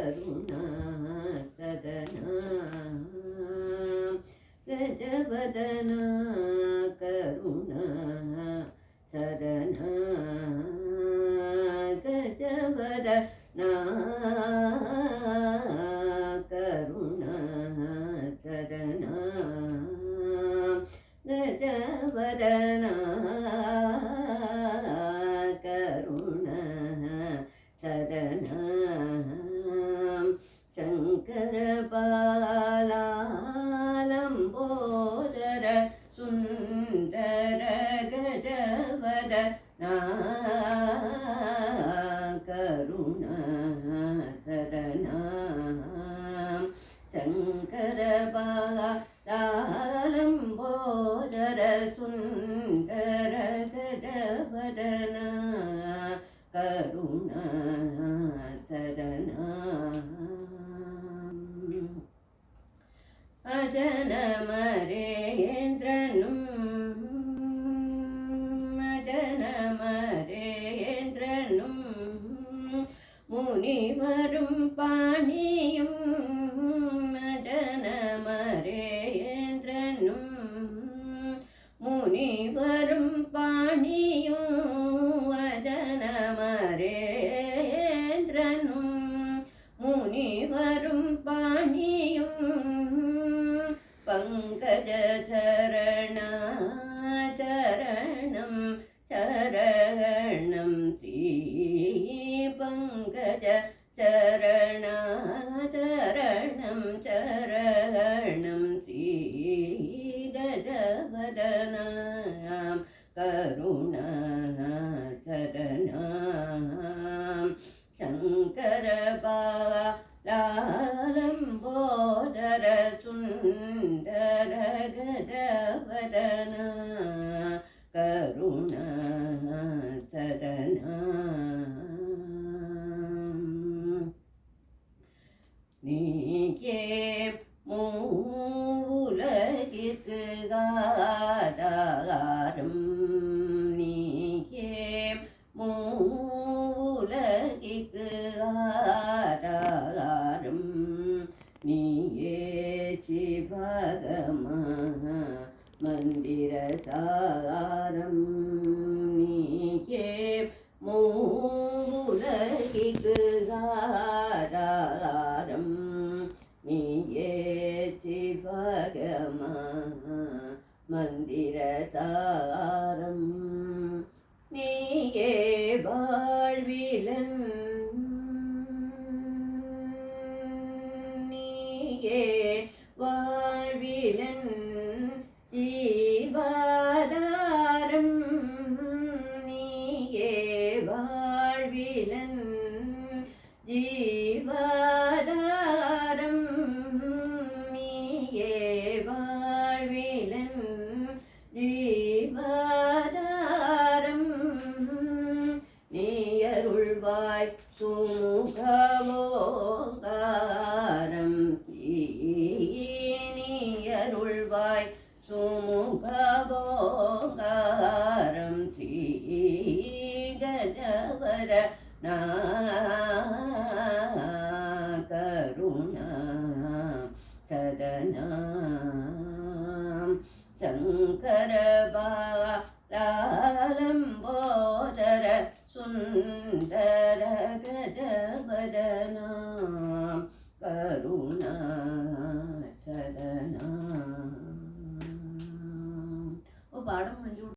करुणा सदना गजवदना करुणा सदना गजवदना करुणा सदना गजवदना करुणा सदना शंकर बालालंबोदर सुंदर गजवदना करुणा सदना शंकर बालालंबोदर सुंदर गजवदना करुणा सदना अजनमरेन्द्रनुं मुनिवरुं पाणियुं अजनमरेन्द्रनुं मुनिवरुं पाणियुं अजनमरेन्द्रनुं मुनिवरुं पाणियुं पंकजचरणा चरणं चरणं पंकजचरणा चरणं चरणं गजवदना करुणा सदना शंकर बालालंबोदर सुंदर गजवदना करुणा सदना नीके मूलगिर्க்கு ஆதாரம் நீக்கே மூலகிற்கு ஆதாரம் நீயே சிவகமா மந்திர சாரம் நீக்கே மூலகிற்கு ஆதாரம் நீயே சிவகமா மந்திர சாரம் நீயே வாழ்விலன் நீயே வாழ்விலன் ஜீவாதாரம் நீயே வாழ்விலன் ஜீவாதாரம் நீயே வாழ்விலன் ஜீவாதாரம் நீயருள்வாய் சுமுகவோங்காரம் நீயருள்வாய் சுமுகவோங்காரம் ஸ்ரீ கஜவதனா கருணா சதனா शंकर बालालंबोदर सुंदर गजवदना करुणा सदना वो पाड़म मंजूर